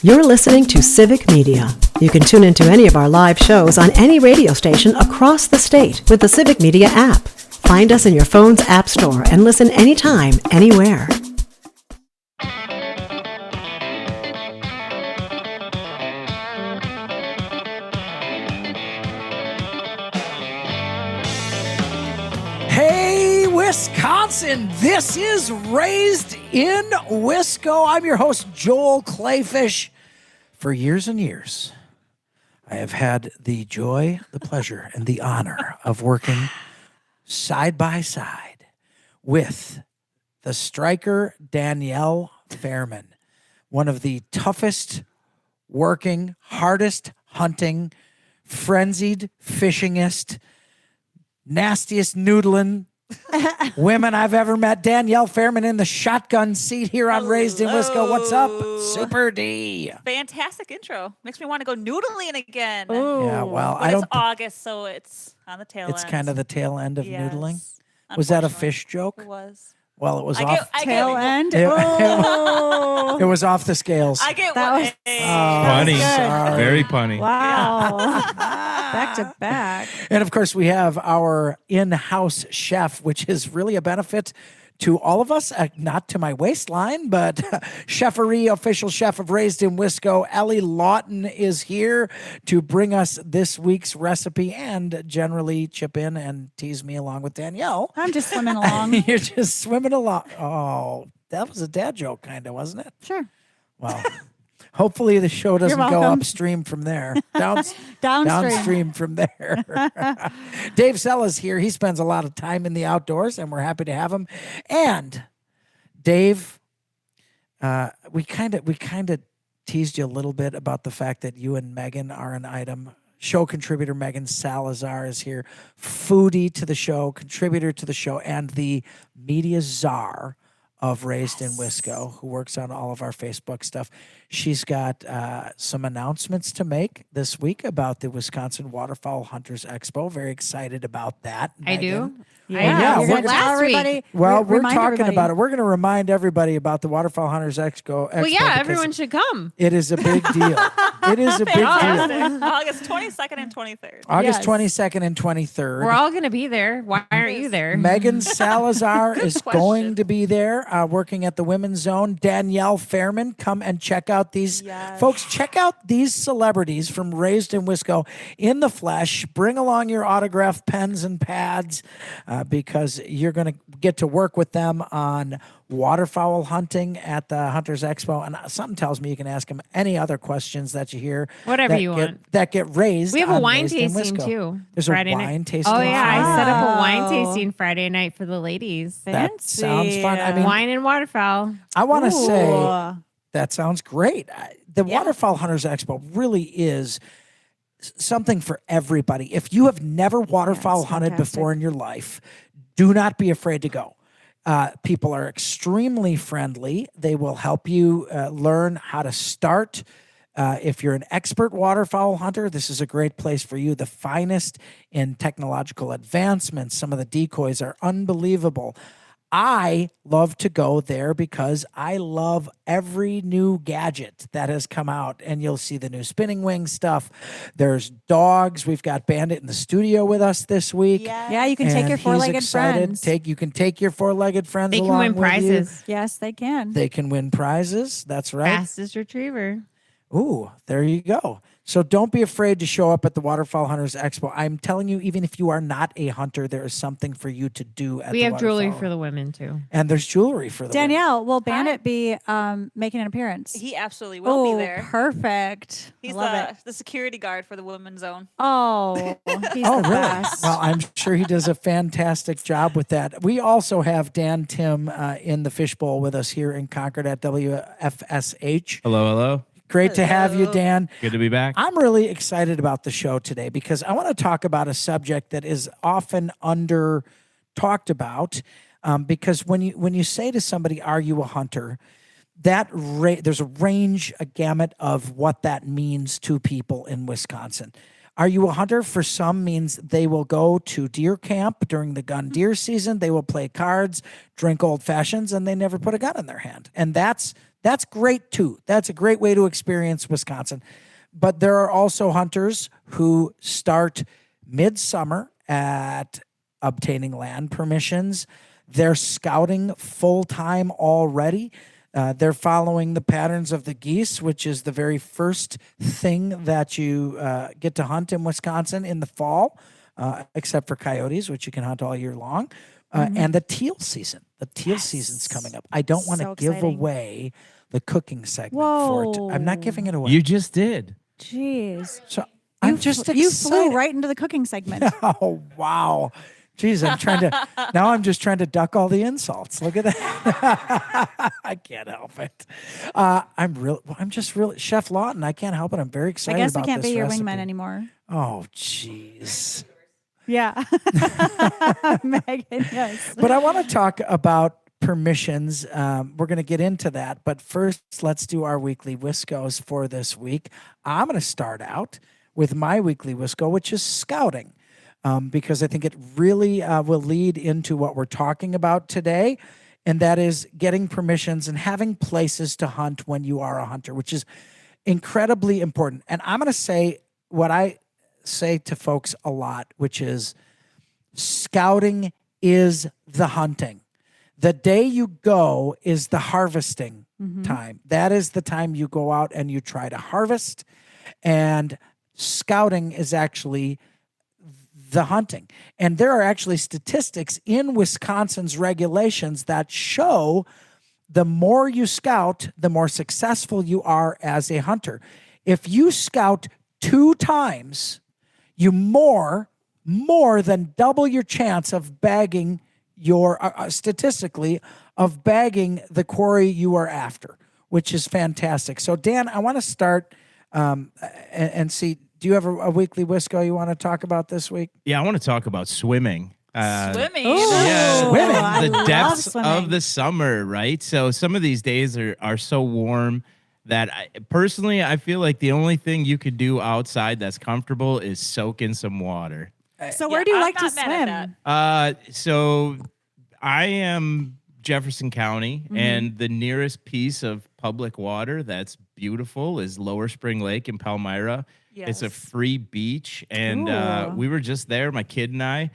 You're listening to Civic Media. You can tune into any of our live shows on any radio station across the state with the Civic Media app. Find us in your phone's app store and listen anytime, anywhere. Hey, Wisconsin, this is Raised in Wisco. I'm your host, Joel Clayfish. For years and years, I have had the joy, the pleasure, and the honor of working side by side with the striker Danielle Fairman, one of the toughest working, hardest hunting, frenzied fishingest, nastiest noodling women I've ever met. Danielle Fairman in the shotgun seat here on Raised in Wisco. What's up, Super D? Fantastic intro. Makes me want to go noodling again. Ooh. Yeah, well, But it's August, so it's on the tail end. It's kind of the tail end of Yes, noodling. Was that a unfortunately. fish joke? It was. Well, it was I off. get- I Tail get- end. It- Oh. It was off the scales. I get That one. was- Punny. Sorry. Very punny. Wow. Back to back. And of course, we have our in-house chef, which is really a benefit to all of us, not to my waistline, but chefery, official chef of Raised in Wisco. Ellie Lawton is here to bring us this week's recipe and generally chip in and tease me along with Danielle. I'm just swimming along. You're just swimming along. Oh, that was a dad joke, kind of, wasn't it? Sure. Well, hopefully the show doesn't go welcome. upstream from there. Downstream. Downstream from there. Dave Sella's here. He spends a lot of time in the outdoors, and we're happy to have him. And Dave, we kind of teased you a little bit about the fact that you and Megan are an item. Show contributor Megan Salazar is here, foodie to the show, contributor to the show, and the media czar of Raised in Wisco, who works on all of our Facebook stuff. She's got some announcements to make this week about the Wisconsin Waterfowl Hunters EXPO. Very excited about that. I Megan. do. Yeah, You're we're gonna gonna- tell everybody. Well, we're remind talking everybody. about it. We're going to remind everybody about the Waterfowl Hunters Expo. Well, yeah, because everyone should come. It is a big deal. It is a big deal. Fantastic. August 22nd and 23rd. August Yes. 22nd and 23rd. We're all going to be there. Why aren't you there? Megan Salazar is question. going to be there working at the Women's Zone. Danielle Fairman, come and check out these folks. Check out these celebrities from Raised in Wisco in the flesh. Bring along your autographed pens and pads because you're going to get to work with them on waterfowl hunting at the Hunters Expo. And something tells me you can ask them any other questions that you hear. Whatever that you get, want. That get raised. We have a on wine Raised in tasting Wisco. too. There's Friday a wine night. tasting. Oh yeah, I set up a wine Wow. tasting Friday night for the ladies. That sounds fun. I mean, Wine and waterfowl. I want to say Ooh. that sounds great. The Waterfowl Hunters Expo really is something for everybody. If you have never waterfowl it's hunted fantastic. before in your life, do not be afraid to go. People are extremely friendly. They will help you learn how to start. If you're an expert waterfowl hunter, this is a great place for you. The finest in technological advancements. Some of the decoys are unbelievable. I love to go there because I love every new gadget that has come out. And you'll see the new spinning wing stuff. There's dogs. We've got Bandit in the studio with us this week. Yeah, you can take And your he's four-legged excited. friends. You can take your four-legged friends They can along win with you. prizes. Yes, they can. They can win prizes. That's right. Fastest retriever. Ooh, there you go. So don't be afraid to show up at the Waterfowl Hunters Expo. I'm telling you, even if you are not a hunter, there is something for you to do at We the have jewelry Waterfowl. for the women too. And there's jewelry for the women. Danielle, will Bandit be making an appearance? He absolutely will be there. Perfect. He's I love it. the security guard for the women's zone. Oh, he's Oh, the really? best. Well, I'm sure he does a fantastic job with that. We also have Dan Tim in the fishbowl with us here in Concord at WFSH. Hello, hello. Great to have you, Dan. Good to be back. I'm really excited about the show today because I want to talk about a subject that is often under talked about. Because when you say to somebody, "Are you a hunter?" there's a range, a gamut of what that means to people in Wisconsin. Are you a hunter? For some means they will go to deer camp during the gun deer season. They will play cards, drink old fashions, and they never put a gun in their hand. And that's That's great too. That's a great way to experience Wisconsin. But there are also hunters who start midsummer at obtaining land permissions. They're scouting full-time already. They're following the patterns of the geese, which is the very first thing that you get to hunt in Wisconsin in the fall, except for coyotes, which you can hunt all year long. And the teal season. The teal season's coming up. I don't want to So give exciting. away the cooking segment for it. I'm not giving it away. You just did. So Jeez. I'm just excited. You flew right into the cooking segment. Oh, wow. Jeez, I'm just trying to duck all the insults. Look at that. I can't help it. I'm just really, Chef Lawton, I can't help it. I'm very I excited guess we about can't this be your recipe. wingman anymore. Oh, jeez. Yeah. Megan, yes. But I want to talk about permissions. We're going to get into that. But first, let's do our weekly Wiscos for this week. I'm going to start out with my weekly Wisco, which is scouting. Because I think it really will lead into what we're talking about today, and that is getting permissions and having places to hunt when you are a hunter, which is incredibly important. And I'm going to say what I say to folks a lot, which is scouting is the hunting. The day you go is the harvesting time. That is the time you go out and you try to harvest, and scouting is actually the hunting. And there are actually statistics in Wisconsin's regulations that show the more you scout, the more successful you are as a hunter. If you scout 2 times, you more than double your chance of bagging your, statistically, of bagging the quarry you are after, which is fantastic. So Dan, I want to start and see, do you have a weekly Wisco you want to talk about this week? Yeah, I want to talk about swimming. Swimming. Yeah, Swimming. I the love depths swimming. of the summer, right? So some of these days are so warm that personally, I feel like the only thing you could do outside that's comfortable is soak in some water. So Yeah, where do you I'm like to not mad at swim? that. So I am Jefferson County, and the nearest piece of public water that's beautiful is Lower Spring Lake in Palmyra. It's a Yes. free beach, and Ooh. we were just there, my kid and I.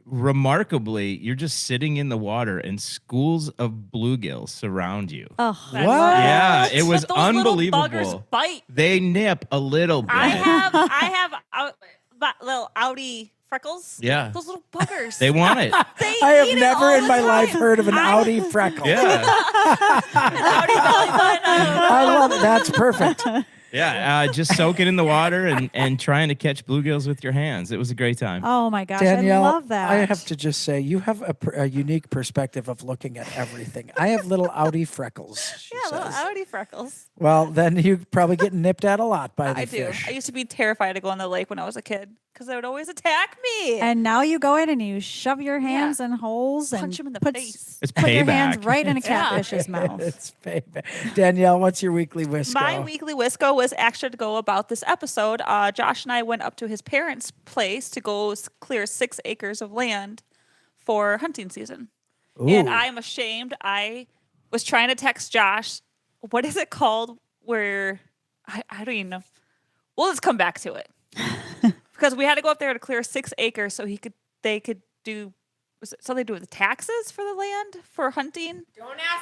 Remarkably, you're just sitting in the water, and schools of bluegills surround you. Oh, That's What? Yeah, nuts. it was But those little buggers unbelievable. bite. They nip a little bit. I have little outie freckles. Yeah. Those little buggers. They want it. They I have eat it never all in the my life time. heard of an Audi freckle. Yeah. Outie belly button. I love it. That's perfect. Yeah, just soaking in the water and trying to catch bluegills with your hands. It was a great time. oh my gosh, Danielle, I love that. I have to just say, you have a unique perspective of looking at everything. I have little Audi freckles, she Yeah, little says. outie freckles. Well, then you probably get nipped at a lot by the I do. fish. I used to be terrified to go on the lake when I was a kid because they would always attack me. And now you go in and you shove your hands in holes and Punch 'em in the put, face. It's put your payback. hands right in a Yeah. catfish's mouth. It's payback. Danielle, what's your weekly Wisco? My weekly Wisco was extra to go about this episode. Josh and I went up to his parents' place to go clear 6 acres of land for hunting season. And Ooh. I'm ashamed. I was trying to text Josh. What is it called? Where I don't even know. We'll just come back to it because we had to go up there to clear 6 acres so they could do. Was it something to do with the taxes for the land for hunting?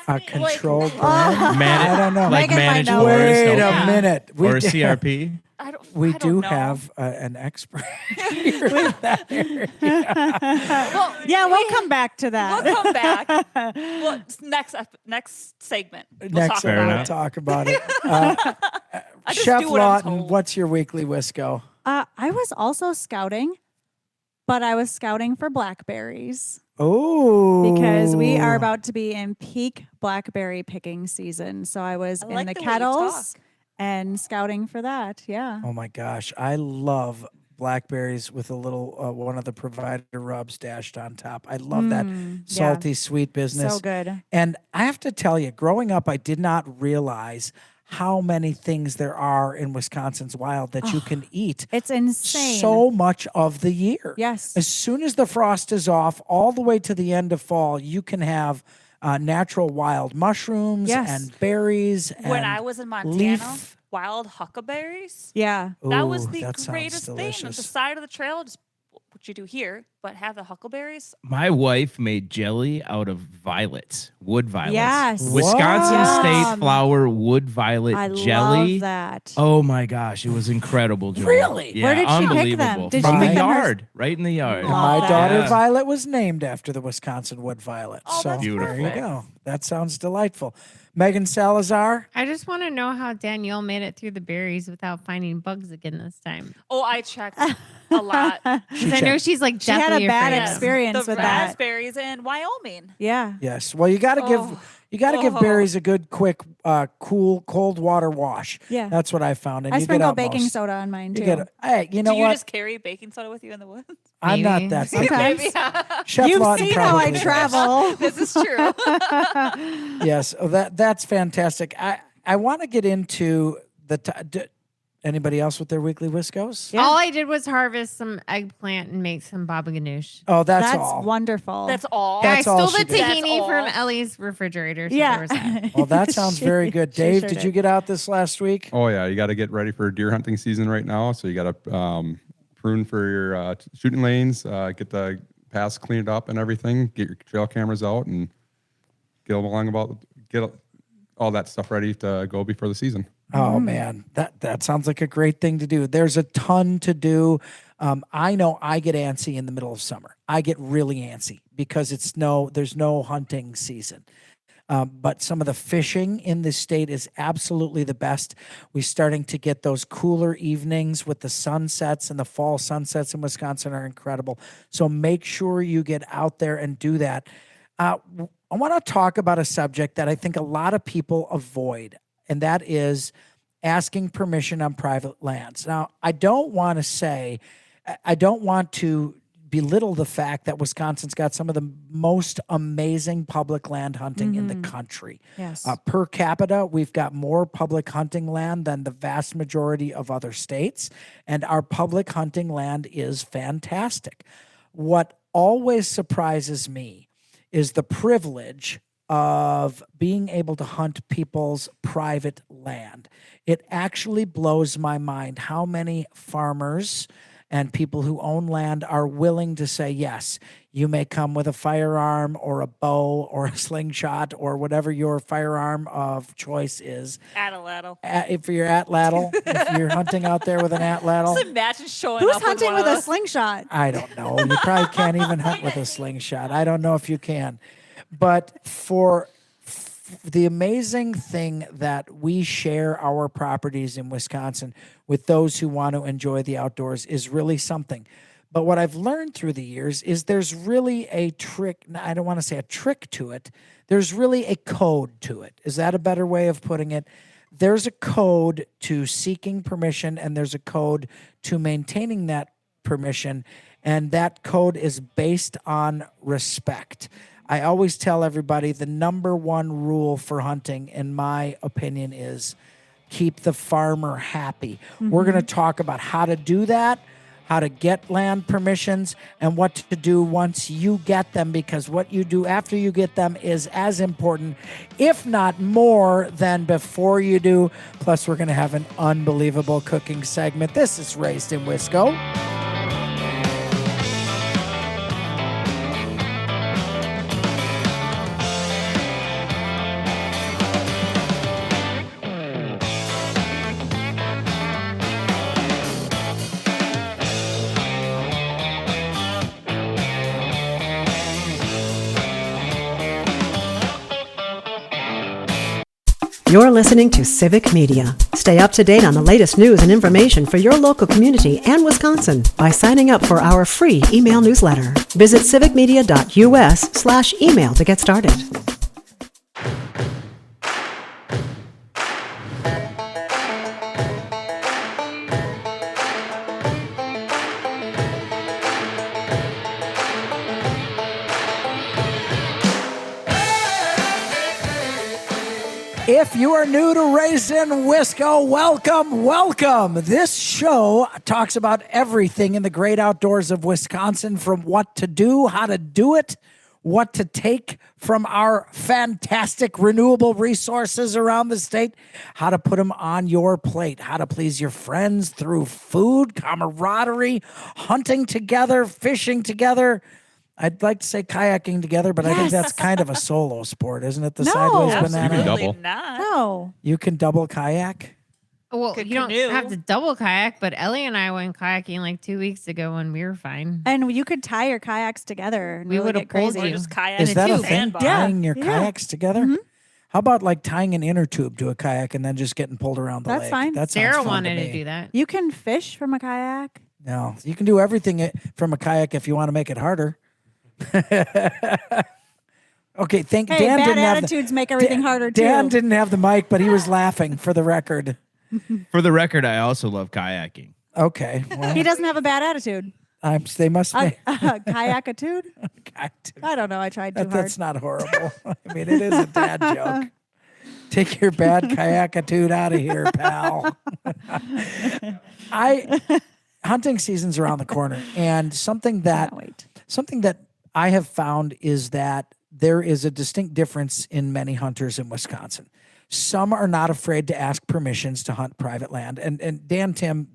A controlled brand? Man- I don't know. Like Megan might managed know. forest Wait a open. minute. Or a CRP. We I don't do know. have an expert here in that area. Well, Yeah, we'll come back to that. We'll come back. Well, next segment. We'll Next talk Fair time about we'll enough. talk about it. I just Chef do what I'm Lawton, told. what's your weekly Wisco? I was also scouting, but I was scouting for blackberries Oh, because we are about to be in peak blackberry picking season. So I was I in like the the way you kettles talk. and scouting for that. Yeah. Oh my gosh, I love blackberries with a little one of the provider rubs dashed on top. I love that yeah. salty, sweet business. So good. And I have to tell you, growing up, I did not realize how many things there are in Wisconsin's wild that you can eat It's insane. so much of the year. Yes. As soon as the frost is off, all the way to the end of fall, you can have natural wild mushrooms Yes. and berries. When and I was in Montana, leaf. wild huckleberries. Yeah. That was Ooh, the that sounds greatest thing. At the delicious. side of the trail, just what you do here, but have the huckleberries. My wife made jelly out of violets, wood violets. Yes. Wisconsin What? State flower wood violet I jelly. love that. Oh my gosh, it was incredible, Joel. Really? Yeah, Where did she pick them? unbelievable. Did she From pick the them yard, right in the yard. And Love my that. daughter Yeah. Violet was named after the Wisconsin wood violet. Oh, so that's there you perfect. go. That sounds delightful. Megan Salazar. I just want to know how Danielle made it through the berries without finding bugs again this time. Oh, I checked a lot. Because I know she's like She had a deathly bad afraid of them. experience The with that. raspberries in Wyoming. Yeah. Yes. Well, you got to give Oh. give Oh. berries a good, quick, cool, cold water wash. Yeah. That's what I found. And I you get sprinkle out baking most. soda on mine You too. get. Hey, you know Do you what? just carry baking soda with you in the woods? I'm not Maybe. that. Sometimes. Maybe. Chef You've Lawton seen how I probably does. travel. This is true. Yes. Oh, that's fantastic. I want to get into the. Anybody else with their weekly Wiscos? Yeah. All I did was harvest some eggplant and make some baba ganoush. Oh, that's That's all. wonderful. That's all. That's I all stole she the did. tahini That's from all. Ellie's refrigerator. So yeah. there was that. Well, that sounds very good. She Dave, sure did you get out this last week? Oh yeah, you got to get ready for deer hunting season right now. So you got to prune for your shooting lanes, get the paths cleaned up and everything. Get your trail cameras out and get all that stuff ready to go before the season. Oh man, that sounds like a great thing to do. There's a ton to do. I know I get antsy in the middle of summer. I get really antsy because there's no hunting season. But some of the fishing in this state is absolutely the best. We're starting to get those cooler evenings with the sunsets, and the fall sunsets in Wisconsin are incredible. So make sure you get out there and do that. I want to talk about a subject that I think a lot of people avoid, and that is asking permission on private lands. Now, I don't want to belittle the fact that Wisconsin's got some of the most amazing public land hunting in the country. Yes. Per capita, we've got more public hunting land than the vast majority of other states, and our public hunting land is fantastic. What always surprises me is the privilege of being able to hunt people's private land. It actually blows my mind how many farmers and people who own land are willing to say, yes, you may come with a firearm or a bow or a slingshot or whatever your firearm of choice is. Atlatl. If you're atlatl, if you're hunting out there with an atlatl. Just imagine showing Who's up hunting with, with one a of slingshot? I don't know. You probably can't even hunt with a slingshot. I don't know if you can. But for the amazing thing that we share our properties in Wisconsin with those who want to enjoy the outdoors is really something. But what I've learned through the years is there's really a trick. I don't want to say a trick to it. There's really a code to it. Is that a better way of putting it? There's a code to seeking permission, and there's a code to maintaining that permission. And that code is based on respect. I always tell everybody the number one rule for hunting, in my opinion, is keep the farmer happy. We're going to talk about how to do that, how to get land permissions, and what to do once you get them, because what you do after you get them is as important, if not more, than before you do. Plus, we're going to have an unbelievable cooking segment. This is Raised in Wisco. You're listening to Civic Media. Stay up to date on the latest news and information for your local community and Wisconsin by signing up for our free email newsletter. Visit civicmedia.us/email to get started. If you are new to Raised in Wisco, welcome. This show talks about everything in the great outdoors of Wisconsin, from what to do, how to do it, what to take from our fantastic renewable resources around the state, how to put them on your plate, how to please your friends through food, camaraderie, hunting together, fishing together. I'd like to say kayaking together, but I think that's kind of a solo sport, isn't it? The No. sideways Absolutely banana. double. not. No. You can double kayak. Well, Good you don't canoe. have to double kayak, but Ellie and I went kayaking like 2 weeks ago and we were fine. And you could tie your kayaks together and We really would've get pulled crazy. Or you. just kayak Is that a too, thing? sandbar. Yeah. Tying your Yeah. kayaks together? Mhm. How about like tying an inner tube to a kayak and then just getting pulled around the That's lake? fine. That sounds Sarah fun wanted to to me. do that. You can fish from a kayak. No, you can do everything from a kayak if you want to make it harder. Okay, Hey, Dan bad didn't have attitudes make everything harder too. Dan didn't have the mic, but he was laughing for the record. For the record, I also love kayaking. Okay, well, He doesn't have a bad attitude. they must be. Kayakitude? I don't know. I tried too hard. That's not horrible. I mean, it is a dad joke. Take your bad kayakitude out of here, pal. Hunting season's around the corner, and something that I have found is that there is a distinct difference in many hunters in Wisconsin. Some are not afraid to ask permissions to hunt private land. And Dan, Tim,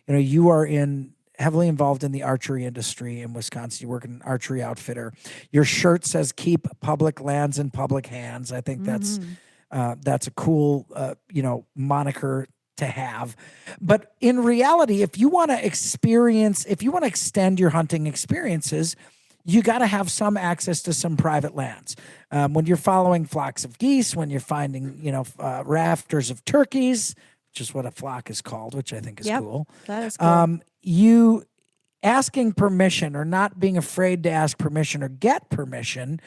you are heavily involved in the archery industry in Wisconsin. You work in an archery outfitter. Your shirt says "Keep public lands in public hands." I think that's a cool moniker to have. But in reality, if you want to extend your hunting experiences, you got to have some access to some private lands. When you're following flocks of geese, when you're finding, rafters of turkeys, which is what a flock is called, which I think is cool. That is cool. You asking permission or not being afraid to ask permission or get permission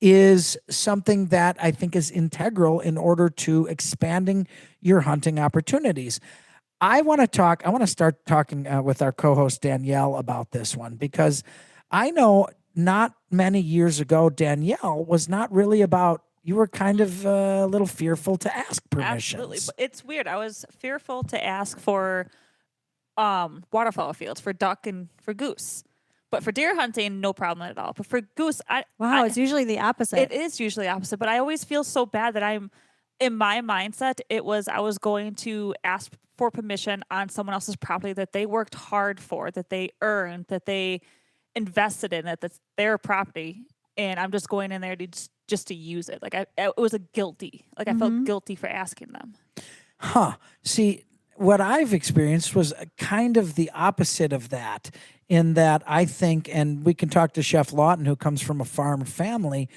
is something that I think is integral in order to expanding your hunting opportunities. I want to start talking with our co-host Danielle about this one, because I know not many years ago, Danielle was not really about, you were kind of a little fearful to ask permissions. Absolutely. But it's weird. I was fearful to ask for waterfowl fields, for duck and for goose. But for deer hunting, no problem at all. But for goose, It's usually the opposite. it is usually opposite. But I always feel so bad that in my mindset, I was going to ask for permission on someone else's property that they worked hard for, that they earned, that they invested in, that's their property, and I'm just going in there to just to use it. Like it was a guilty. Like I felt guilty for asking them. See, what I've experienced was kind of the opposite of that, in that I think, and we can talk to Chef Lawton, who comes from a farm family,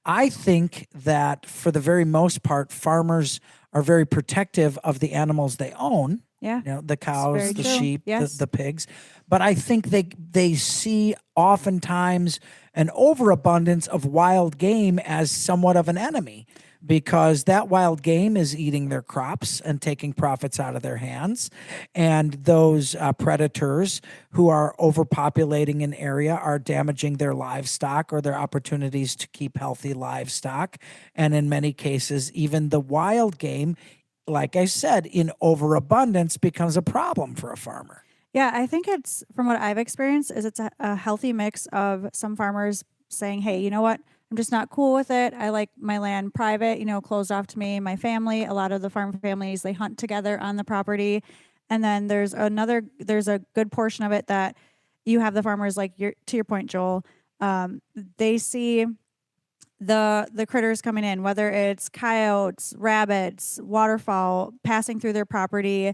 I think that for the very most part, farmers are very protective of the animals they own. Yeah. The cows, very the true. sheep, Yes. the pigs. But I think they see oftentimes an overabundance of wild game as somewhat of an enemy, because that wild game is eating their crops and taking profits out of their hands. And those predators who are overpopulating an area are damaging their livestock or their opportunities to keep healthy livestock. And in many cases, even the wild game, like I said, in overabundance becomes a problem for a farmer. Yeah, I think it's, from what I've experienced, is it's a healthy mix of some farmers saying, hey, you know what? I'm just not cool with it. I like my land private, closed off to me and my family. A lot of the farm families, they hunt together on the property. And then there's a good portion of it that you have the farmers, like to your point, Joel, they see the critters coming in, whether it's coyotes, rabbits, waterfowl passing through their property,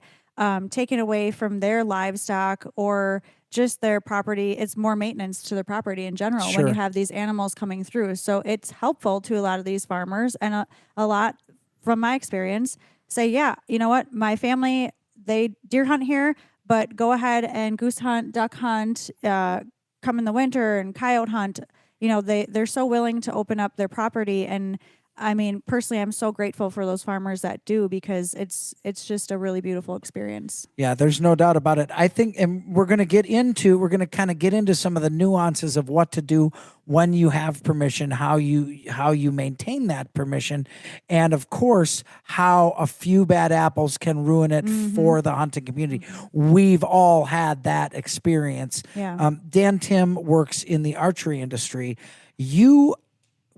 taken away from their livestock or just their property. It's more maintenance to the property in general when Sure. you have these animals coming through. So it's helpful to a lot of these farmers, and a lot from my experience say, yeah, you know what, my family, they deer hunt here, but go ahead and goose hunt, duck hunt, come in the winter and coyote hunt. They're so willing to open up their property. And I mean, personally, I'm so grateful for those farmers that do, because it's just a really beautiful experience. Yeah, there's no doubt about it. I think, and we're going to kind of get into some of the nuances of what to do when you have permission, how you maintain that permission, and of course, how a few bad apples can ruin it for the hunting community. We've all had that experience. Yeah. Dan Tim works in the archery industry. You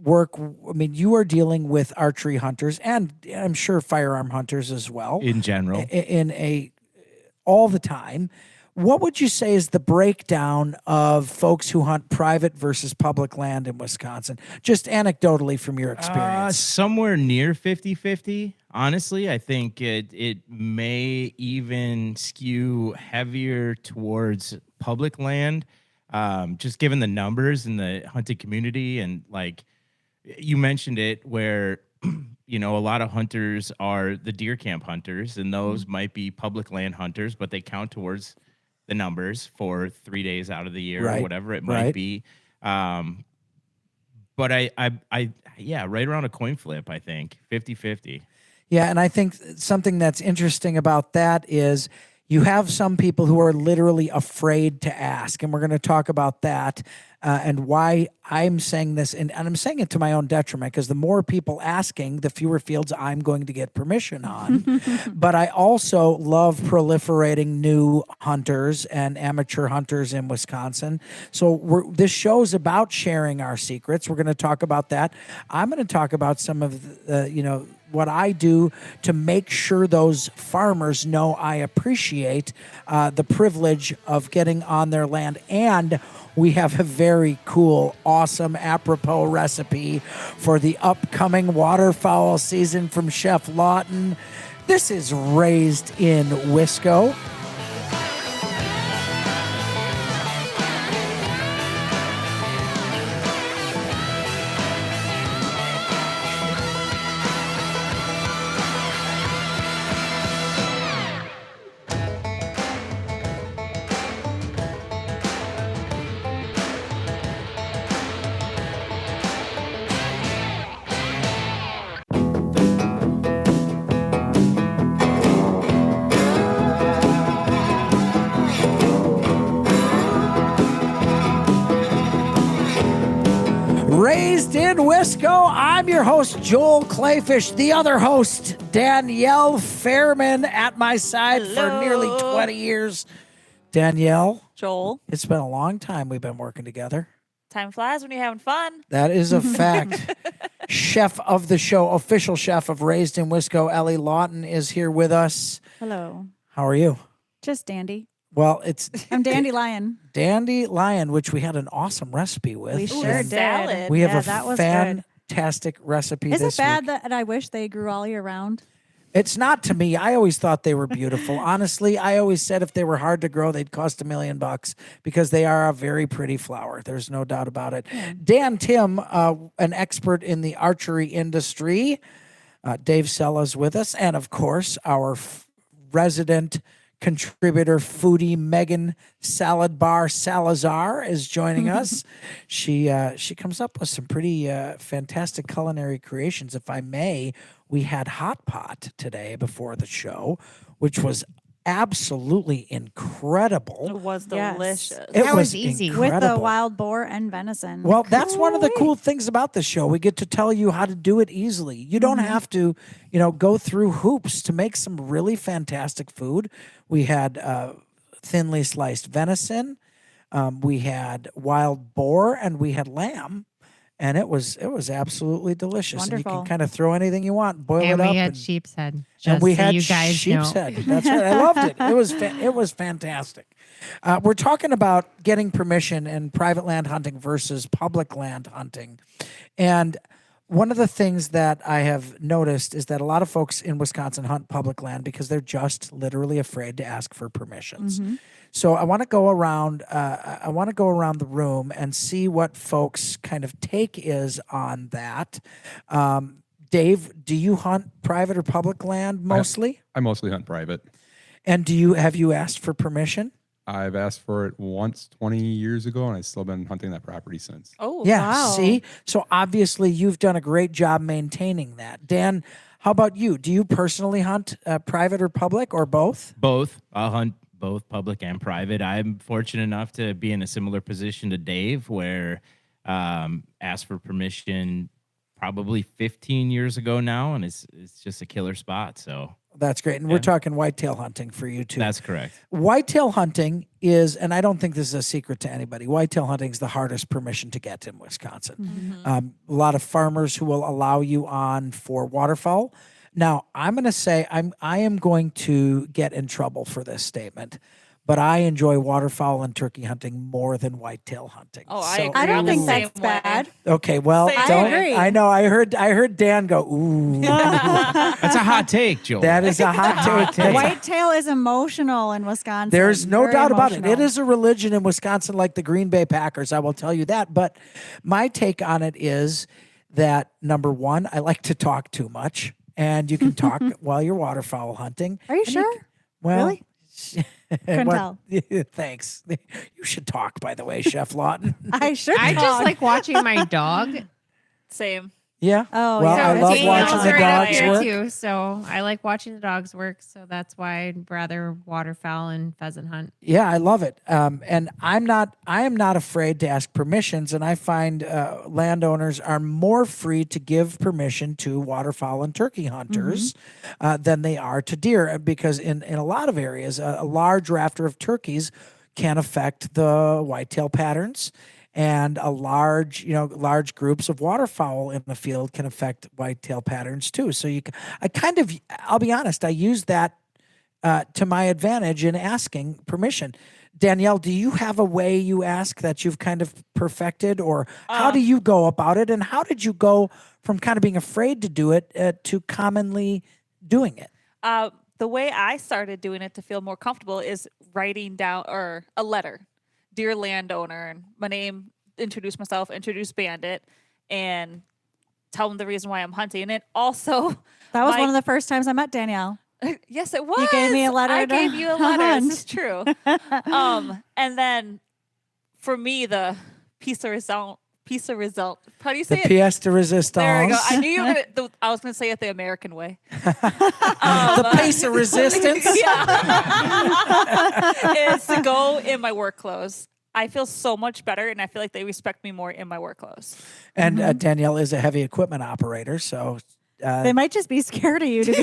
work, I mean, you are dealing with archery hunters and I'm sure firearm hunters as well. In general. All the time. What would you say is the breakdown of folks who hunt private versus public land in Wisconsin? Just anecdotally from your experience. Somewhere near 50-50. Honestly, I think it may even skew heavier towards public land, just given the numbers in the hunting community. And like you mentioned it, where a lot of hunters are the deer camp hunters, and those might be public land hunters, but they count towards the numbers for 3 days out of the year or whatever it might be. But right around a coin flip, I think 50-50. Yeah. And I think something that's interesting about that is you have some people who are literally afraid to ask. And we're going to talk about that and why I'm saying this. And I'm saying it to my own detriment, because the more people asking, the fewer fields I'm going to get permission on. But I also love proliferating new hunters and amateur hunters in Wisconsin. So this show's about sharing our secrets. We're going to talk about that. I'm going to talk about some of the, what I do to make sure those farmers know I appreciate the privilege of getting on their land. And we have a very cool, awesome, apropos recipe for the upcoming waterfowl season from Chef Lawton. This is Raised in Wisco. Raised in Wisco, I'm your host, Joel Clayfish. The other host, Danielle Fairman, at my side for nearly 20 years. Danielle. Joel. It's been a long time we've been working together. Time flies when you're having fun. That is a fact. Chef of the show, official chef of Raised in Wisco, Ellie Lawton is here with us. Hello. How are you? Just dandy. Well, it's I'm Dandelion. Dandelion, which we had an awesome recipe with. We sure did. Salad. We have that a was fantastic recipe Is this it bad week. that I wish they grew all year round? It's not to me. I always thought they were beautiful. Honestly, I always said if they were hard to grow, they'd cost $1 million because they are a very pretty flower. There's no doubt about it. Yeah. Dan Tim, an expert in the archery industry. Dave Sella's with us. And of course, our resident contributor, foodie Megan Salazar is joining us. She comes up with some pretty fantastic culinary creations. If I may, we had hot pot today before the show, which was absolutely incredible. It was Yes. delicious. That was easy. Incredible. With the wild boar and venison. Well, that's one of the cool things about the show. We get to tell you how to do it easily. You don't have to, go through hoops to make some really fantastic food. We had thinly sliced venison, we had wild boar, and we had lamb, and it was absolutely delicious. And you Wonderful. can kind of throw anything you want, boil And it up. we had sheep's head. and Just we so had you guys sheep's know. head. That's right. I loved it. It was fantastic. We're talking about getting permission in private land hunting versus public land hunting. And one of the things that I have noticed is that a lot of folks in Wisconsin hunt public land because they're just literally afraid to ask for permissions. Mm-hmm. So I want to go around. I want to go around the room and see what folks' kind of take is on that. Dave, do you hunt private or public land mostly? I mostly hunt private. And have you asked for permission? I've asked for it once 20 years ago, and I've still been hunting that property since. Oh, Yeah. wow. See, so obviously you've done a great job maintaining that. Dan, how about you? Do you personally hunt private or public or both? Both. I'll hunt both public and private. I'm fortunate enough to be in a similar position to Dave, where asked for permission probably 15 years ago now, and it's just a killer spot. So That's great. And we're talking whitetail hunting for you too. That's correct. Whitetail hunting is, and I don't think this is a secret to anybody, whitetail hunting is the hardest permission to get in Wisconsin. A lot of farmers who will allow you on for waterfowl. Now, I'm going to say I am going to get in trouble for this statement, but I enjoy waterfowl and turkey hunting more than whitetail hunting. Oh, So- I agree. I don't I'm the think same that's way. bad. Okay, well, Same don't. agree. I know. I heard Dan go, ooh. That's a hot take, Joel. That is a hot take. Whitetail is emotional in Wisconsin. There's no Very doubt about it. It emotional. is a religion in Wisconsin, like the Green Bay Packers. I will tell you that. But my take on it is that, number one, I like to talk too much, and you can talk while you're waterfowl hunting. Are you And sure? well, Really? Couldn't tell. Thanks. You should talk, by the way, Chef Lawton. I should I talk. just like watching my dog. Same. Yeah. Oh, well, yeah. I love Danielle's watching the right up dogs there work. too, so I like watching the dogs work. So that's why I'd rather waterfowl and pheasant hunt. Yeah, I love it. And I am not afraid to ask permissions. And I find landowners are more free to give permission to waterfowl and turkey hunters than they are to deer, because in a lot of areas, a large rafter of turkeys can affect the whitetail patterns. And a large groups of waterfowl in the field can affect whitetail patterns too. So I'll be honest, I use that to my advantage in asking permission. Danielle, do you have a way you ask that you've kind of perfected, or how do you go about it? And how did you go from kind of being afraid to do it to commonly doing it? The way I started doing it to feel more comfortable is writing down or a letter. Dear landowner, and my name, introduce myself, introduce Bandit, and tell them the reason why I'm hunting. And it also That was one of the first times I met Danielle. yes, it was. gave me a letter I to gave you a letter. hunt. This is true. And then for me, the piece of result. How do you say The it? pièce de resistance. There we go. I knew you were gonna. I was gonna say it the American way. The pace of resistance. Is to go in my work clothes. I feel so much better, and I feel like they respect me more in my work clothes. And Danielle is a heavy equipment operator, so They might just be scared of you. To be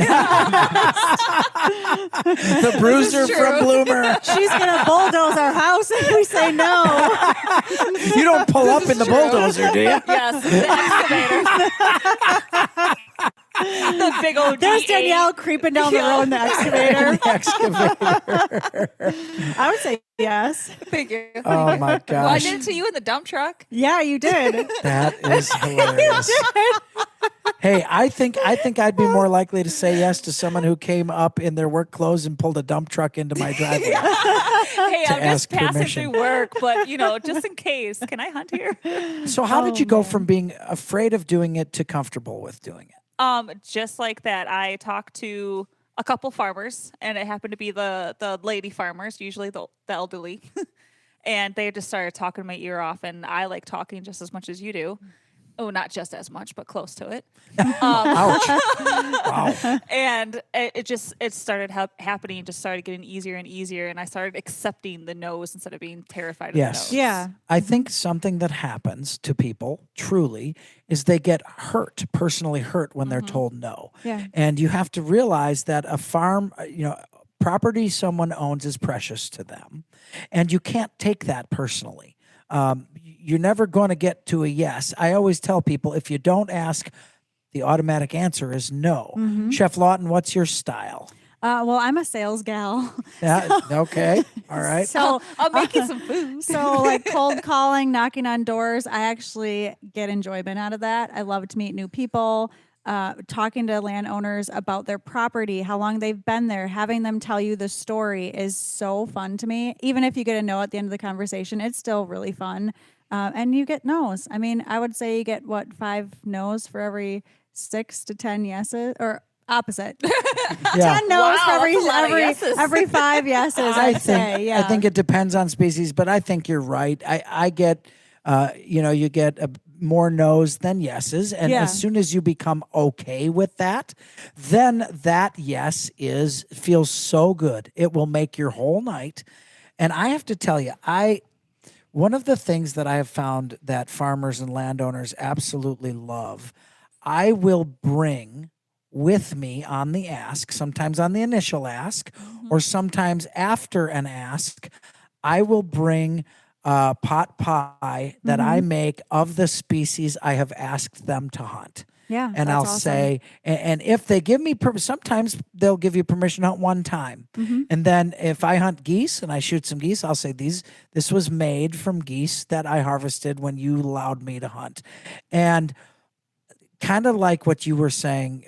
the bruiser from Bloomer. She's gonna bulldoze our house if we say no. You don't pull up in the bulldozer, do you? Yes, the excavator. The big old There's D8. Danielle creeping down the road in the excavator. Excavator. I would say yes. Thank you. Oh my Well, I gosh. did it to you in the dump truck. Yeah, you did. That is hilarious. Hey, I think I'd be more likely to say yes to someone who came up in their work clothes and pulled a dump truck into my driveway. Hey, I'm ask just passing permission. through work, but just in case, can I hunt here? So how did you go from being afraid of doing it to comfortable with doing it? Just like that, I talked to a couple farmers, and it happened to be the lady farmers, usually the elderly, and they just started talking my ear off. And I like talking just as much as you do. Oh, not just as much, but close to it. Ouch. Wow. And it started happening. Just started getting easier and easier, and I started accepting the no's instead of being terrified of Yes. the no's. Yeah. I think something that happens to people truly is they get hurt, personally hurt when they're told no. Yeah. And you have to realize that a farm, property someone owns is precious to them. And you can't take that personally. You're never going to get to a yes. I always tell people, if you don't ask, the automatic answer is no. Chef Lawton, what's your style? Well, I'm a sales gal. Yeah, okay. All right. So I'm making some food. So like cold calling, knocking on doors, I actually get enjoyment out of that. I love to meet new people, talking to landowners about their property, how long they've been there, having them tell you the story is so fun to me. Even if you get a no at the end of the conversation, it's still really fun. And you get no's. I mean, I would say you get 5 no's for every 6 to 10 yeses, or opposite. Yeah. 10 no's Wow, for that's a lot of yeses. every 5 yeses, I'd say. Yeah. I think it depends on species, but I think you're right. I get, you get more no's than yeses, and Yeah. as soon as you become okay with that, then that yes feels so good. It will make your whole night. And I have to tell you, one of the things that I have found that farmers and landowners absolutely love, I will bring with me on the ask, sometimes on the initial ask, or sometimes after an ask, I will bring pot pie that I make of the species I have asked them to hunt. Yeah, And that's I'll awesome. say, and if they give me, sometimes they'll give you permission to hunt one time. And then if I hunt geese and I shoot some geese, I'll say, this was made from geese that I harvested when you allowed me to hunt. And kind of like what you were saying,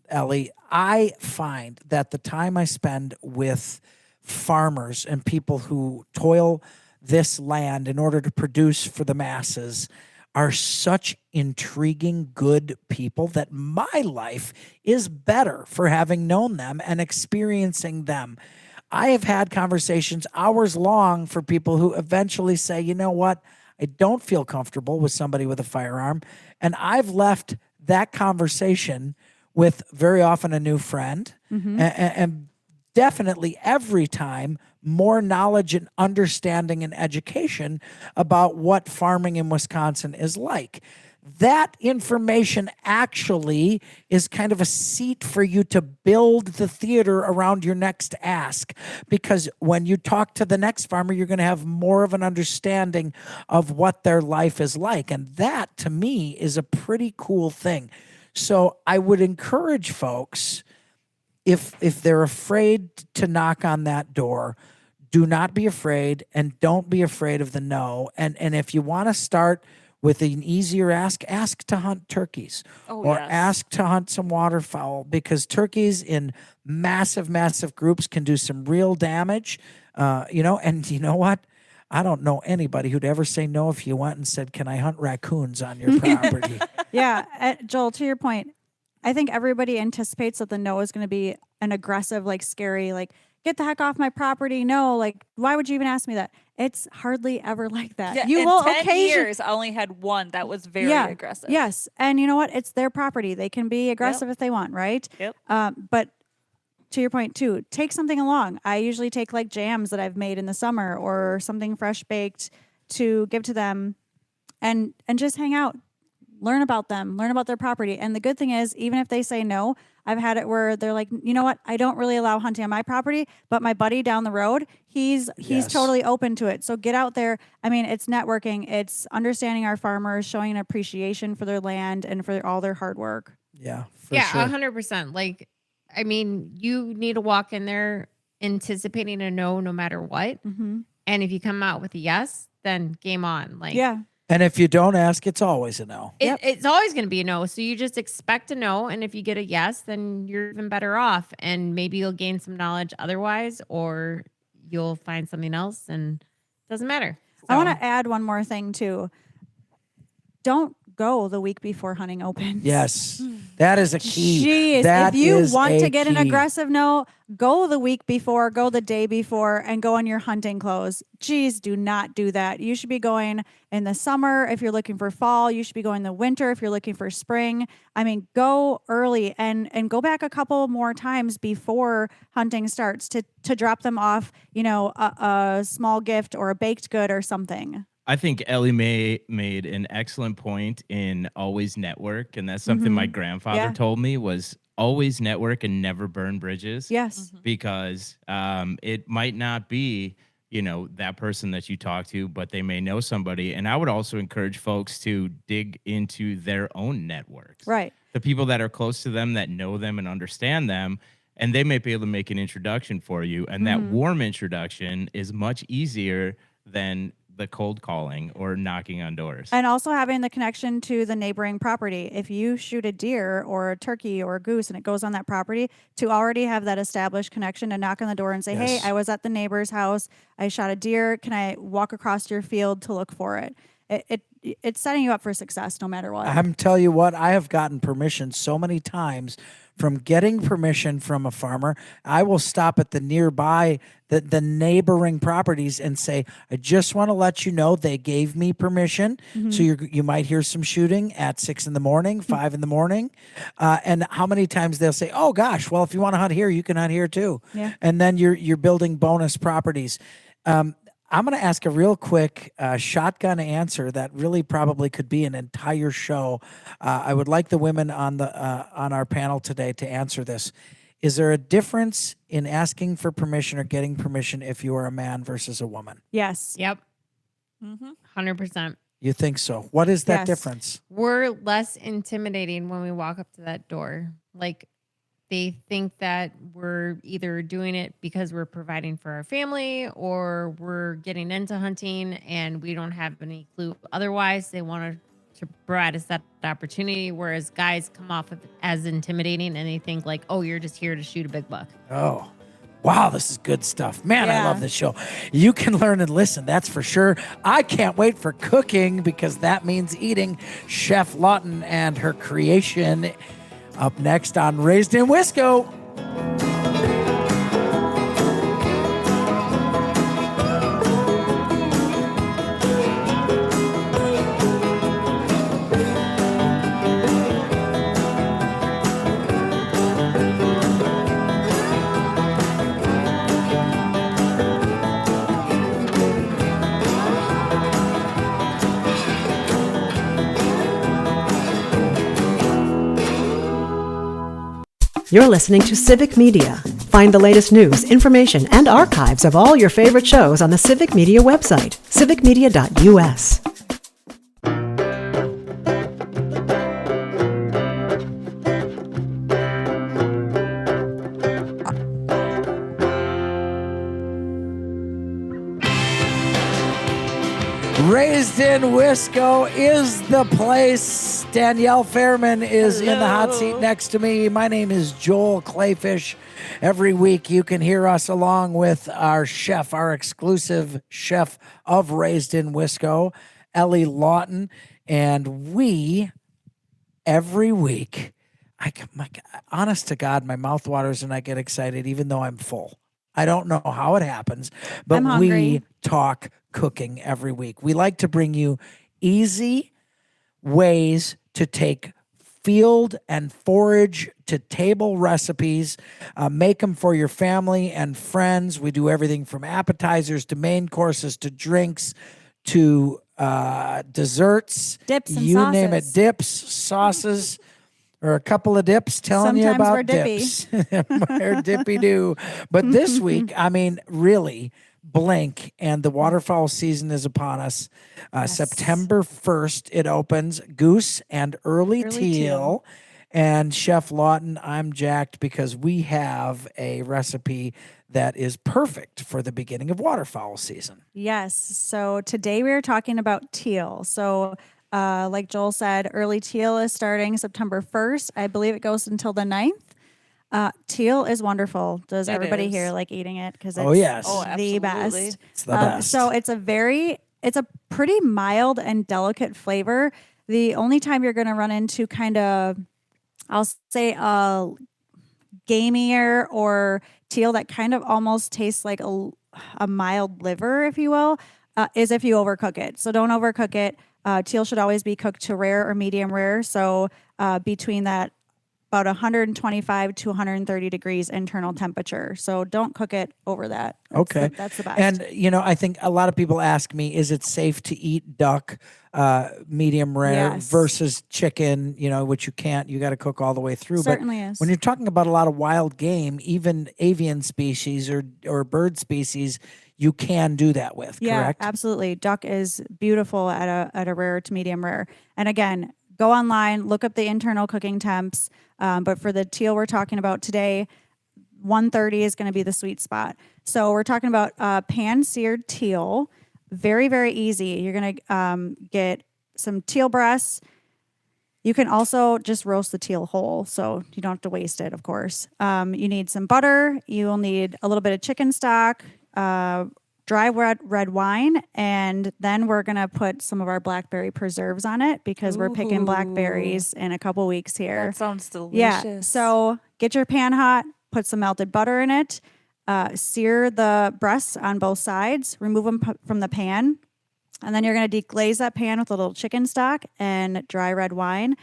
Ellie, I find that the time I spend with farmers and people who toil this land in order to produce for the masses are such intriguing, good people that my life is better for having known them and experiencing them. I have had conversations hours long for people who eventually say, you know what, I don't feel comfortable with somebody with a firearm. And I've left that conversation with very often a new friend and definitely every time more knowledge and understanding and education about what farming in Wisconsin is like. That information actually is kind of a seat for you to build the theater around your next ask, because when you talk to the next farmer, you're going to have more of an understanding of what their life is like. And that, to me, is a pretty cool thing. So I would encourage folks, if they're afraid to knock on that door, do not be afraid, and don't be afraid of the no. And if you want to start with an easier ask to hunt turkeys or ask to hunt some waterfowl, because turkeys in massive, massive groups can do some real damage. And you know what? I don't know anybody who'd ever say no if you went and said, can I hunt raccoons on your property? Yeah. Joel, to your point, I think everybody anticipates that the no is going to be an aggressive, like scary, like, get the heck off my property. No, like, why would you even ask me that? It's hardly ever like that. Yeah, You in will 10 years, I only had one that was very aggressive. Yes. And you know what? It's their property. They can be aggressive if they want, right? Yep. But to your point too, take something along. I usually take like jams that I've made in the summer or something fresh baked to give to them and just hang out. Learn about them, learn about their property. And the good thing is, even if they say no, I've had it where they're like, you know what? I don't really allow hunting on my property, but my buddy down the road, he's totally open to it. So get out there. I mean, it's networking. It's understanding our farmers, showing an appreciation for their land and for all their hard work. Yeah, Yeah, sure. 100%. Like, I mean, you need to walk in there anticipating a no matter what. And if you come out with a yes, then game on. Like, Yeah. And if you don't ask, it's always a no. It's always going to be a no. So you just expect a no. And if you get a yes, then you're even better off. And maybe you'll gain some knowledge otherwise, or you'll find something else, and it doesn't matter. I want to add one more thing too. Don't go the week before hunting opens. Yes, that is a key. Jeez, That if you is want a to get an key. aggressive no, go the week before, go the day before, and go in your hunting clothes. Jeez, do not do that. You should be going in the summer if you're looking for fall. You should be going in the winter if you're looking for spring. I mean, go early and go back a couple more times before hunting starts to drop them off, a small gift or a baked good or something. I think Ellie made an excellent point in always network. And that's something my grandfather told me, was always network and never burn bridges. Yes. Because it might not be, that person that you talk to, but they may know somebody. And I would also encourage folks to dig into their own networks. Right. The people that are close to them, that know them and understand them. And they may be able to make an introduction for you. And that warm introduction is much easier than the cold calling or knocking on doors. And also having the connection to the neighboring property. If you shoot a deer or a turkey or a goose and it goes on that property, to already have that established connection to knock on the door and say, hey, I was at the neighbor's house. I shot a deer. Can I walk across your field to look for it? It's setting you up for success no matter what. I'm telling you what, I have gotten permission so many times from getting permission from a farmer. I will stop at the nearby, the neighboring properties and say, I just want to let you know they gave me permission. So you might hear some shooting at 6 a.m, 5 a.m. And how many times they'll say, oh gosh, well, if you want to hunt here, you can hunt here too. Yeah. And then you're building bonus properties. I'm going to ask a real quick shotgun answer that really probably could be an entire show. I would like the women on our panel today to answer this. Is there a difference in asking for permission or getting permission if you are a man versus a woman? Yes. Yep. 100%. You think so? What is that Yes. difference? We're less intimidating when we walk up to that door. Like, they think that we're either doing it because we're providing for our family or we're getting into hunting and we don't have any clue. Otherwise, they want to provide us that opportunity. Whereas guys come off of as intimidating and they think like, oh, you're just here to shoot a big buck. Oh, wow, this is good stuff. Man, I Yeah. love this show. You can learn and listen, that's for sure. I can't wait for cooking because that means eating. Chef Lawton and her creation up next on Raised in Wisco. You're listening to Civic Media. Find the latest news, information, and archives of all your favorite shows on the Civic Media website, civicmedia.us. Raised in Wisco is the place. Danielle Fairman is in the hot seat next to me. My name is Joel Clayfish. Every week you can hear us along with our chef, our exclusive chef of Raised in Wisco, Ellie Lawton. And we, every week, honest to God, my mouth waters and I get excited even though I'm full. I don't know how it happens, but I'm we hungry. talk cooking every week. We like to bring you easy ways to take field and forage to table recipes, make them for your family and friends. We do everything from appetizers to main courses to drinks to desserts. Dips and you name it, sauces. dips, sauces. Or a couple of dips telling you Sometimes about we're dippy. dips. We're dippy do. But this week, I mean, really, blink, and the waterfowl season is upon us. September 1st, it opens. Goose and early teal. And Chef Lawton, I'm jacked because we have a recipe that is perfect for the beginning of waterfowl season. Yes. So today we are talking about teal. So like Joel said, early teal is starting September 1st. I believe it goes until the 9th. Teal is wonderful. Does It everybody is. here like eating it? Because it's Oh, yes. Oh, the absolutely. best. It's the best. So it's a pretty mild and delicate flavor. The only time you're going to run into kind of, I'll say a gamier or teal that kind of almost tastes like a mild liver, if you will, is if you overcook it. So don't overcook it. Teal should always be cooked to rare or medium rare. So between that, about 125 to 130 degrees internal temperature. So don't cook it over that. That's the best. And, I think a lot of people ask me, is it safe to eat duck medium rare Yes. versus chicken, which you can't, you got to cook all the way through. Certainly but is. when you're talking about a lot of wild game, even avian species or bird species, you can do that with, Yeah, correct? absolutely. Duck is beautiful at a rare to medium rare. And again, go online, look up the internal cooking temps. But for the teal we're talking about today, 130 is going to be the sweet spot. So we're talking about pan-seared teal. Very, very easy. You're going to get some teal breasts. You can also just roast the teal whole, so you don't have to waste it, of course. You need some butter. You will need a little bit of chicken stock, dry red wine, and then we're going to put some of our blackberry preserves on it because we're picking blackberries in a couple weeks here. That sounds delicious. Yeah. So get your pan hot, put some melted butter in it, sear the breasts on both sides, remove them from the pan, and then you're going to deglaze that pan with a little chicken stock and dry red wine.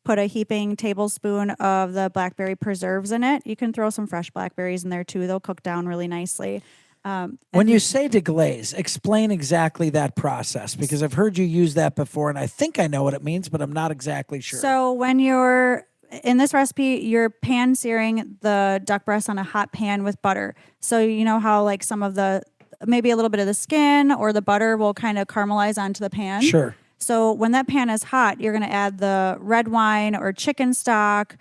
Put a heaping tablespoon of the blackberry preserves in it. You can throw some fresh blackberries in there too. They'll cook down really nicely. When you say deglaze, explain exactly that process, because I've heard you use that before and I think I know what it means, but I'm not exactly sure. So when you're in this recipe, you're pan searing the duck breast on a hot pan with butter. So you know how like some of the, maybe a little bit of the skin or the butter will kind of caramelize onto the pan. Sure. So when that pan is hot, you're going to add the red wine or chicken stock,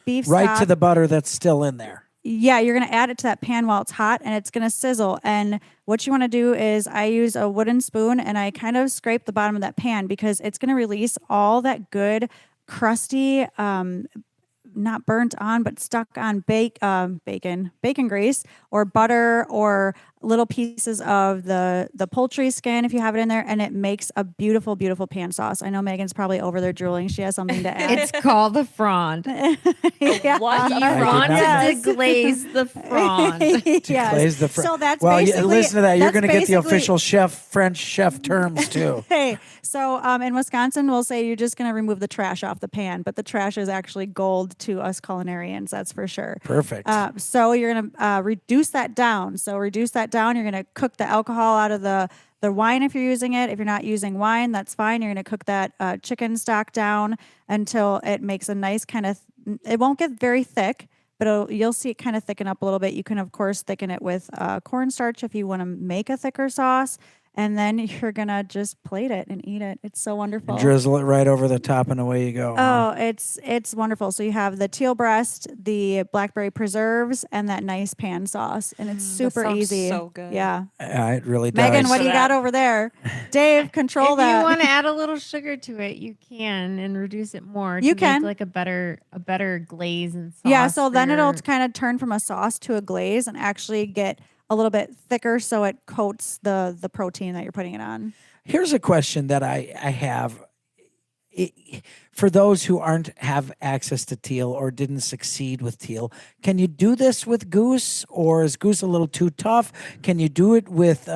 beef stock. Right to the butter that's still in there. Yeah, you're going to add it to that pan while it's hot and it's going to sizzle. And what you want to do is I use a wooden spoon and I kind of scrape the bottom of that pan because it's going to release all that good, crusty, not burnt on, but stuck on bacon grease or butter or little pieces of the poultry skin if you have it in there, and it makes a beautiful, beautiful pan sauce. I know Megan's probably over there drooling. She has something to add. It's called the frond. Yeah. What? You I want did not- to deglaze the frond. Glaze the So that's well, basically, listen to that. You're that's going to get the basically- official French chef terms too. Hey, so in Wisconsin, we'll say you're just going to remove the trash off the pan, but the trash is actually gold to us culinarians, that's for sure. Perfect. So you're going to reduce that down. So reduce that down. You're going to cook the alcohol out of the wine if you're using it. If you're not using wine, that's fine. You're going to cook that chicken stock down until it makes a nice kind of, it won't get very thick, but you'll see it kind of thicken up a little bit. You can, of course, thicken it with cornstarch if you want to make a thicker sauce. And then you're going to just plate it and eat it. It's so wonderful. Drizzle it right over the top and away you go. Oh, it's wonderful. So you have the teal breast, the blackberry preserves, and that nice pan sauce. And it's super sounds easy. so good. Yeah. It really does. Megan, what do you that. got over there? Dave, control If that. you want to add a little sugar to it, you can and reduce it more. You to can. make like a better glaze and sauce. Yeah, so for then it'll your- kind of turn from a sauce to a glaze and actually get a little bit thicker so it coats the protein that you're putting it on. Here's a question that I have. For those who have access to teal or didn't succeed with teal, can you do this with goose, or is goose a little too tough? Can you do it with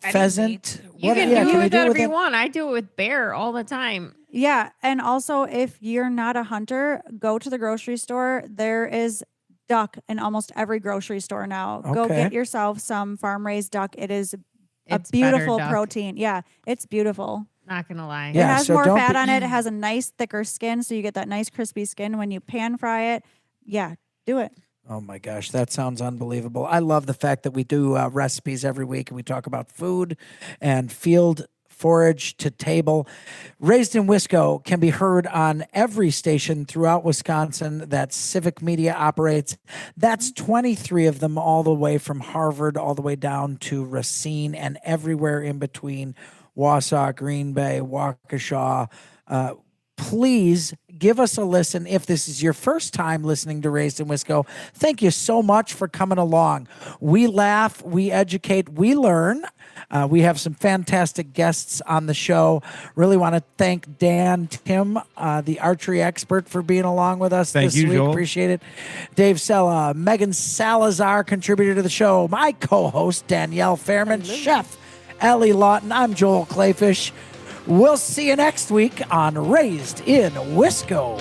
pheasant? You can yeah, do it with whatever you it? want. I do it with bear all the time. Yeah, and also if you're not a hunter, go to the grocery store. There is duck in almost every grocery store now. Go Okay. get yourself some farm-raised duck. It is a It's beautiful better duck. protein. Yeah, it's beautiful. Not gonna lie. Yeah, It has so more don't fat be- on it. It has a nice thicker skin, so you get that nice crispy skin when you pan fry it. Yeah, do it. Oh my gosh, that sounds unbelievable. I love the fact that we do recipes every week and we talk about food and field forage to table. Raised in Wisco can be heard on every station throughout Wisconsin that Civic Media operates. That's 23 of them, all the way from Harvard all the way down to Racine and everywhere in between, Wausau, Green Bay, Waukesha. Please give us a listen if this is your first time listening to Raised in Wisco. Thank you so much for coming along. We laugh, we educate, we learn. We have some fantastic guests on the show. Really want to thank Dan Tim, the archery expert, for being along with us Thank this you, week. Joel. Appreciate it. Dave Sella, Megan Salazar, contributor to the show. My co-host, Danielle Fairman, Chef Ellie Lawton. I'm Joel Clayfish. We'll see you next week on Raised in Wisco.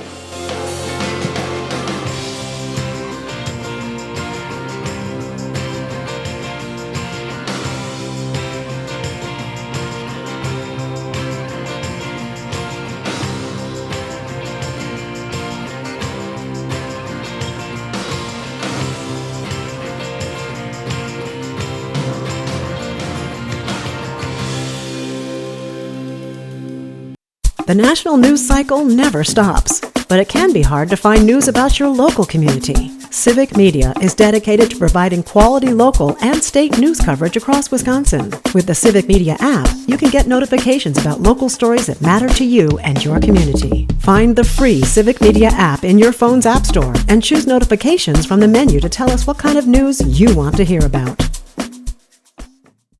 The national news cycle never stops, but it can be hard to find news about your local community. Civic Media is dedicated to providing quality local and state news coverage across Wisconsin. With the Civic Media app, you can get notifications about local stories that matter to you and your community. Find the free Civic Media app in your phone's app store and choose notifications from the menu to tell us what kind of news you want to hear about.